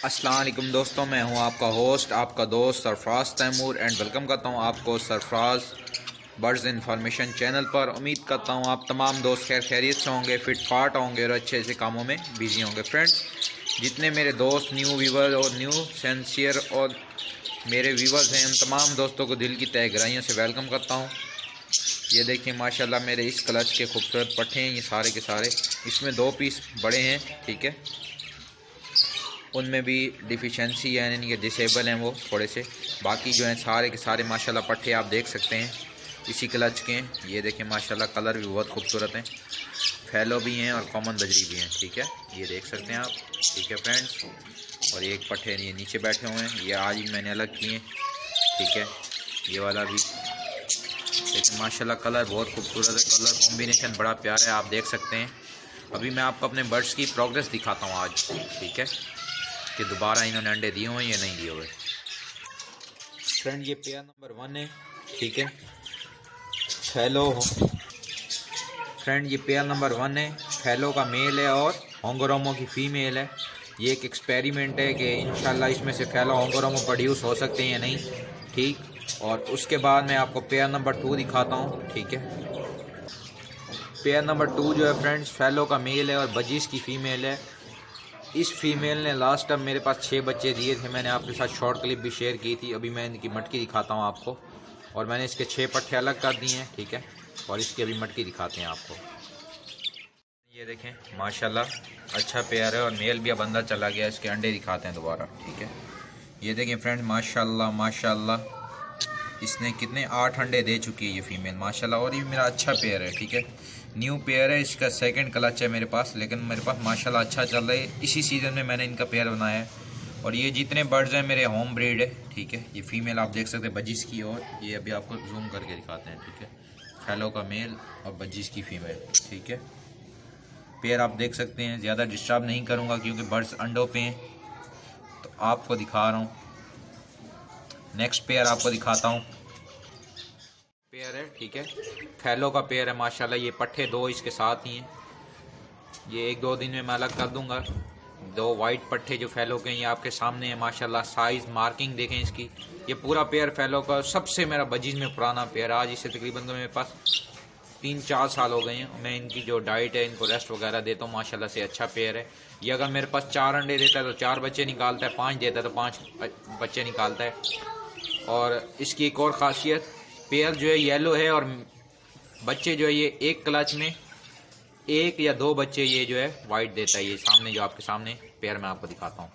अस्सलाम वालेकुम दोस्तों, मैं हूं आपका होस्ट, आपका दोस्त सरफराज तैमूर एंड वेलकम करता हूं आपको सरफराज बर्ड्स इन्फॉर्मेशन चैनल पर। उम्मीद करता हूं आप तमाम दोस्त खैर खैरियत से होंगे, फिट फाट होंगे और अच्छे अच्छे कामों में बिजी होंगे। फ्रेंड्स, जितने मेरे दोस्त न्यू व्यूवर और न्यू सेंसियर और मेरे व्यूवर्स हैं, उन तमाम दोस्तों को दिल की तहे गहराइयों से वेलकम करता हूँ। ये देखिए माशाल्लाह मेरे इस क्लच के खूबसूरत पट्टे हैं ये सारे के सारे। इसमें 2 पीस बड़े हैं, ठीक है, उनमें भी डिफिशेंसी है, यानी कि डिसेबल हैं वो थोड़े से। बाकी जो हैं सारे के सारे माशाल्लाह पट्टे आप देख सकते हैं इसी क्लच के हैं। ये देखें माशाल्लाह कलर भी बहुत खूबसूरत हैं, फैलो भी हैं और कॉमन बजरी भी हैं, ठीक है, ये देख सकते हैं आप, ठीक है फ्रेंड्स। और एक पट्टे ये नीचे बैठे हुए हैं, ये आज ही मैंने अलग किए हैं, ठीक है। ये वाला भी लेकिन माशाल्लाह कलर बहुत खूबसूरत है, कलर कॉम्बिनेशन बड़ा प्यारा है, आप देख सकते हैं। अभी मैं आपको अपने बर्ड्स की प्रोग्रेस दिखाता हूँ आज, ठीक है, कि दोबारा इन्होंने अंडे दिए हुए या नहीं दिए हुए। फ्रेंड, ये पेयर नंबर 1 है, ठीक है, फैलो। फ्रेंड, ये पेयर नंबर 1 है, फैलो का मेल है और होंगोरोमो की फ़ीमेल है। ये एक एक्सपेरिमेंट है कि इंशाल्लाह इसमें से फैलो होंगोरोमो प्रोड्यूस हो सकते हैं या नहीं, ठीक। और उसके बाद मैं आपको पेयर नंबर 2 दिखाता हूँ, ठीक है। पेयर नंबर 2 जो है फ्रेंड्स, फैलो का मेल है और बजीज की फ़ीमेल है। इस फीमेल ने लास्ट टाइम मेरे पास 6 बच्चे दिए थे, मैंने आपके साथ शॉर्ट क्लिप भी शेयर की थी। अभी मैं इनकी मटकी दिखाता हूँ आपको, और मैंने इसके 6 पट्टे अलग कर दिए हैं, ठीक है, और इसकी अभी मटकी दिखाते हैं आपको। ये देखें माशाल्लाह अच्छा पेयर है और मेल भी अब अंदर चला गया। इसके अंडे दिखाते हैं दोबारा, ठीक है। ये देखें फ्रेंड, माशाल्लाह माशाल्लाह इसने कितने 8 अंडे दे चुकी है ये फीमेल माशाल्लाह। और ये मेरा अच्छा पेयर है, ठीक है, न्यू पेयर है, इसका सेकंड क्लच है मेरे पास, लेकिन मेरे पास माशाल्लाह अच्छा चल रहा है। इसी सीज़न में मैंने इनका पेयर बनाया है। और ये जितने बर्ड्स हैं मेरे होम ब्रीड है, ठीक है। ये फीमेल आप देख सकते हैं बजीज की, और ये अभी आपको जूम करके दिखाते हैं, ठीक है, फैलो का मेल और बजीज की फीमेल, ठीक है। पेयर आप देख सकते हैं, ज़्यादा डिस्टर्ब नहीं करूँगा क्योंकि बर्ड्स अंडों पे हैं, तो आपको दिखा रहा हूँ। नेक्स्ट पेयर आपको दिखाता हूँ, पेयर है, ठीक है, फैलो का पेयर है माशाल्लाह। ये पट्टे 2 इसके साथ ही हैं, ये 1-2 दिन में मैं अलग कर दूंगा। 2 वाइट पट्टे जो फैलो के हैं ये आपके सामने है माशाल्लाह। साइज़ मार्किंग देखें इसकी, ये पूरा पेयर फैलो का सबसे मेरा बजीज में पुराना पेयर। आज इसे तकरीबन तो मेरे पास 3-4 साल हो गए हैं। मैं इनकी जो डाइट है, इनको रेस्ट वगैरह देता हूँ, माशाल्लाह से अच्छा पेयर है। ये अगर मेरे पास 4 अंडे देता है तो 4 बच्चे निकालता है, 5 देता है तो 5 बच्चे निकालता है। और इसकी एक और ख़ासियत, पेयर जो है येलो है और बच्चे जो है ये एक क्लच में 1 या 2 बच्चे ये जो है वाइट देता है। ये सामने जो आपके सामने पेयर मैं आपको दिखाता हूँ,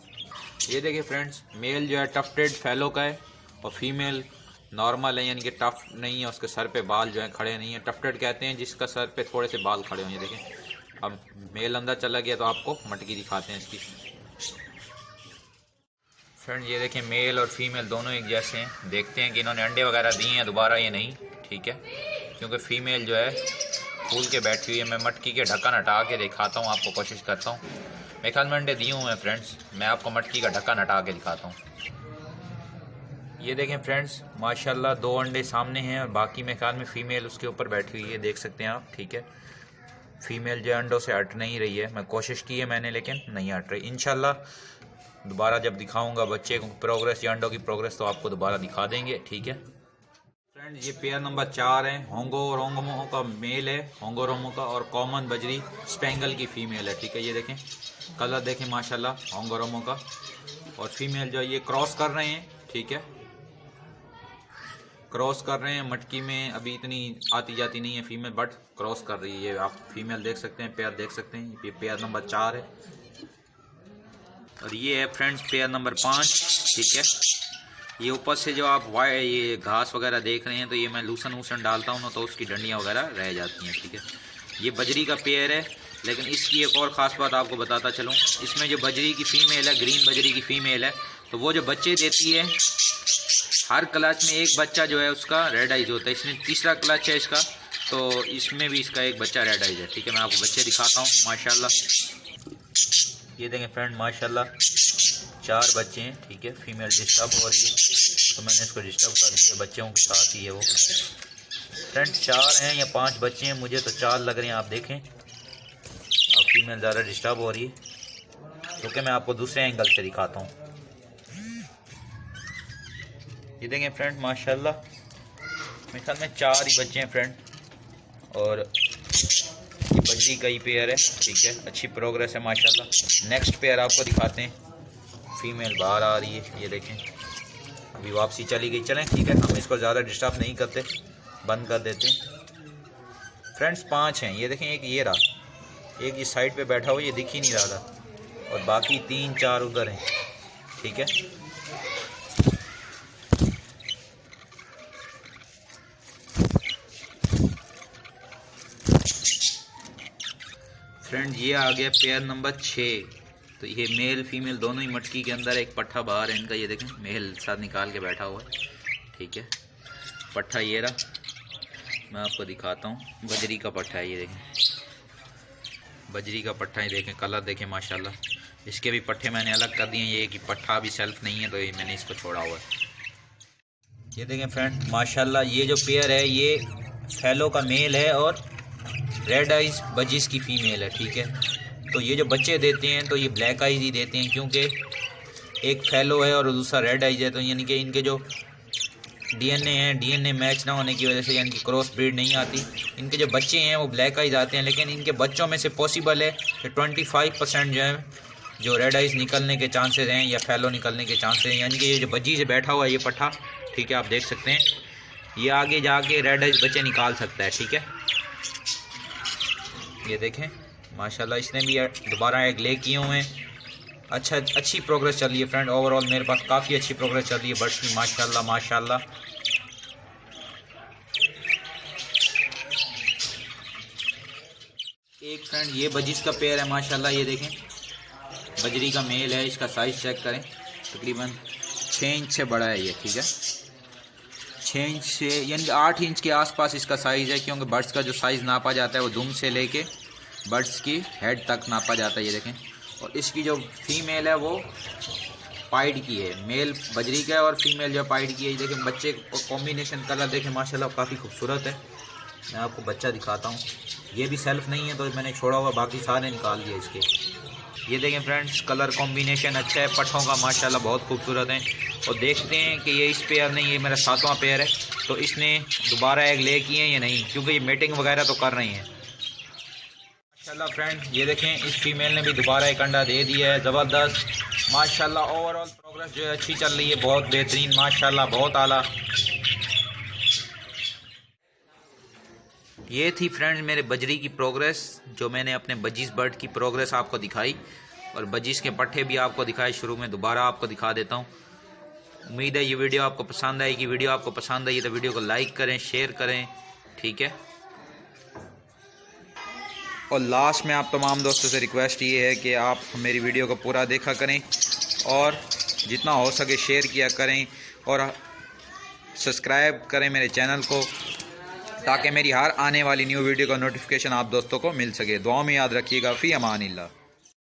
ये देखिए फ्रेंड्स, मेल जो है टफ्टेड फैलो का है और फीमेल नॉर्मल है, यानी कि टफ नहीं है, उसके सर पे बाल जो है खड़े नहीं है। टफ्टेड कहते हैं जिसका सर पे थोड़े से बाल खड़े हों। ये देखें, अब मेल अंदर चला गया तो आपको मटकी दिखाते हैं इसकी। फ्रेंड, ये देखें मेल और फीमेल दोनों एक जैसे हैं। देखते हैं कि इन्होंने अंडे वगैरह दिए हैं दोबारा या नहीं, ठीक है, क्योंकि फ़ीमेल जो है फूल के बैठी हुई है। मैं मटकी के ढक्कन हटा के दिखाता हूँ आपको, कोशिश करता हूँ। मेरे ख्याल में अंडे दिए हुए हैं फ्रेंड्स, मैं आपको मटकी का ढक्कन हटा के दिखाता हूँ। ये देखें फ्रेंड्स, माशाल्लाह 2 अंडे सामने हैं और बाकी मेरे ख्याल में फ़ीमेल उसके ऊपर बैठी हुई है, देख सकते हैं आप, ठीक है। फ़ीमेल जो अंडों से हट नहीं रही है, मैं कोशिश की है मैंने लेकिन नहीं हट रही। इंशाल्लाह दोबारा जब दिखाऊंगा बच्चे को प्रोग्रेस या अंडों की प्रोग्रेस तो आपको दोबारा दिखा देंगे, ठीक है। फ्रेंड्स, ये पेयर नंबर 4 है, होंगोरोमो का मेल है, होंगोरोमो का, और कॉमन बजरी स्पेंगल की फ़ीमेल है, ठीक है। ये देखें कलर देखें माशाल्लाह होंगोरोमो का, और फीमेल जो है ये क्रॉस कर रहे हैं, ठीक है, क्रॉस कर रहे हैं। मटकी में अभी इतनी आती जाती नहीं है फीमेल, बट क्रॉस कर रही है। ये आप फीमेल देख सकते हैं, पेयर देख सकते हैं, ये पेयर नंबर 4 है। और ये है फ्रेंड्स पेयर नंबर 5, ठीक है। ये ऊपर से जो आप ये घास वगैरह देख रहे हैं, तो ये मैं लूसन वूसन डालता हूँ ना, तो उसकी डंडियाँ वगैरह रह जाती हैं, ठीक है। ये बजरी का पेयर है, लेकिन इसकी एक और ख़ास बात आपको बताता चलूँ, इसमें जो बजरी की फ़ीमेल है, ग्रीन बजरी की फ़ीमेल है, तो वो जो बच्चे देती है हर क्लच में एक बच्चा जो है उसका रेड आइज होता है। इसमें तीसरा क्लच है इसका, तो इसमें भी इसका एक बच्चा रेड आइज है, ठीक है। मैं आपको बच्चे दिखाता हूँ माशाल्लाह। ये देखें फ्रेंड, माशाल्लाह 4 बच्चे हैं, ठीक है। फीमेल डिस्टर्ब हो रही है तो मैंने इसको डिस्टर्ब कर दिया, बच्चों के साथ ही है वो। फ्रेंड 4 हैं या 5 बच्चे हैं, मुझे तो 4 लग रहे हैं, आप देखें। अब फीमेल ज़्यादा डिस्टर्ब हो रही है। क्योंकि मैं आपको दूसरे एंगल से दिखाता हूँ। ये देखें फ्रेंड, माशाल्लाह मेरे ख्याल में 4 ही बच्चे हैं फ्रेंड, और ये बजरी का ही पेयर है। ठीक है, अच्छी प्रोग्रेस है माशाल्लाह। नेक्स्ट पेयर आपको दिखाते हैं। फीमेल बाहर आ रही है, ये देखें, अभी वापसी चली गई। चलें ठीक है, हम इसको ज़्यादा डिस्टर्ब नहीं करते, बंद कर देते हैं। फ्रेंड्स 5 हैं, ये देखें, एक ये रहा, एक ये साइड पे बैठा हुआ, ये दिख ही नहीं रहा था, और बाकी 3-4 उधर हैं। ठीक है, फ्रेंड ये आ गया पेयर नंबर 6। तो ये मेल फीमेल दोनों ही मटकी के अंदर, एक पट्ठा बाहर है इनका, ये देखें मेल साथ निकाल के बैठा हुआ है। ठीक है, पट्ठा ये रहा, मैं आपको दिखाता हूँ। बजरी का पट्ठा है, ये देखें बजरी का पट्ठा है, देखें कलर देखें माशाल्लाह। इसके भी पट्ठे मैंने अलग कर दिए, ये कि पट्ठा भी सेल्फ नहीं है तो ये मैंने इसको छोड़ा हुआ है। ये देखें फ्रेंड माशाल्लाह, ये जो पेयर है ये फैलो का मेल है और रेड आइज बजिस की फ़ीमेल है। ठीक है, तो ये जो बच्चे देते हैं तो ये ब्लैक आइज ही देते हैं, क्योंकि एक फैलो है और दूसरा रेड आइज है, तो यानी कि इनके जो डीएनए हैं, डीएनए मैच ना होने की वजह से यानी कि क्रॉस ब्रीड नहीं आती। इनके जो बच्चे हैं वो ब्लैक आइज आते हैं, लेकिन इनके बच्चों में से पॉसिबल है कि 25% जो है जो रेड आइज निकलने के चांसेस हैं या फैलो निकलने के चांसेस हैं। यानी कि ये जो बजी से बैठा हुआ है ये पट्ठा, ठीक है, आप देख सकते हैं, ये आगे जाके रेड आइज बच्चे निकाल सकता है। ठीक है, ये देखें माशाल्लाह, इसने भी दोबारा एग ले किए हुए हैं। अच्छी प्रोग्रेस चल रही है फ्रेंड, ओवरऑल मेरे पास काफ़ी अच्छी प्रोग्रेस चल रही है बर्ड्स की, माशाल्लाह माशाल्लाह। एक फ्रेंड ये बजिस का पेयर है माशाल्लाह, ये देखें बजरी का मेल है, इसका साइज़ चेक करें, तकरीबन 6 इंच से बड़ा है ये। ठीक है, 6 इंच से यानी 8 इंच के आसपास इसका साइज़ है, क्योंकि बर्ड्स का जो साइज़ नापा जाता है वो दुम से लेके बर्ड्स की हेड तक नापा जाता है। ये देखें, और इसकी जो फीमेल है वो पाइड की है, मेल बजरी का है और फीमेल जो पाइड की है। ये देखें बच्चे को कॉम्बिनेशन कलर देखें माशाल्लाह काफ़ी खूबसूरत है। मैं आपको बच्चा दिखाता हूँ, ये भी सेल्फ नहीं है तो मैंने छोड़ा हुआ, बाकी सारे निकाल दिए इसके। ये देखें फ्रेंड्स, कलर कॉम्बिनेशन अच्छा है पट्ठों का माशाल्लाह, बहुत खूबसूरत है। और देखते हैं कि ये इस पेयर नहीं, ये मेरा 7वां पेयर है, तो इसने दोबारा एग ले किए हैं या नहीं, क्योंकि ये मीटिंग वगैरह तो कर रही हैं माशाल्लाह। फ्रेंड ये देखें, इस फीमेल ने भी दोबारा एक अंडा दे दिया है, ज़बरदस्त माशाल्लाह। ओवरऑल प्रोग्रेस जो है अच्छी चल रही है, बहुत बेहतरीन माशाल्लाह, बहुत आला। ये थी फ्रेंड्स मेरे बजरी की प्रोग्रेस, जो मैंने अपने बजीज बर्ड की प्रोग्रेस आपको दिखाई, और बजीज के पट्टे भी आपको दिखाए शुरू में, दोबारा आपको दिखा देता हूँ। उम्मीद है ये वीडियो आपको पसंद आएगी। वीडियो आपको पसंद आई तो वीडियो को लाइक करें, शेयर करें। ठीक है, और लास्ट में आप तमाम दोस्तों से रिक्वेस्ट ये है कि आप मेरी वीडियो को पूरा देखा करें और जितना हो सके शेयर किया करें और सब्सक्राइब करें मेरे चैनल को, ताकि मेरी हर आने वाली न्यू वीडियो का नोटिफिकेशन आप दोस्तों को मिल सके। दुआ में याद रखिएगा। फ़ी अमानिल्लाह।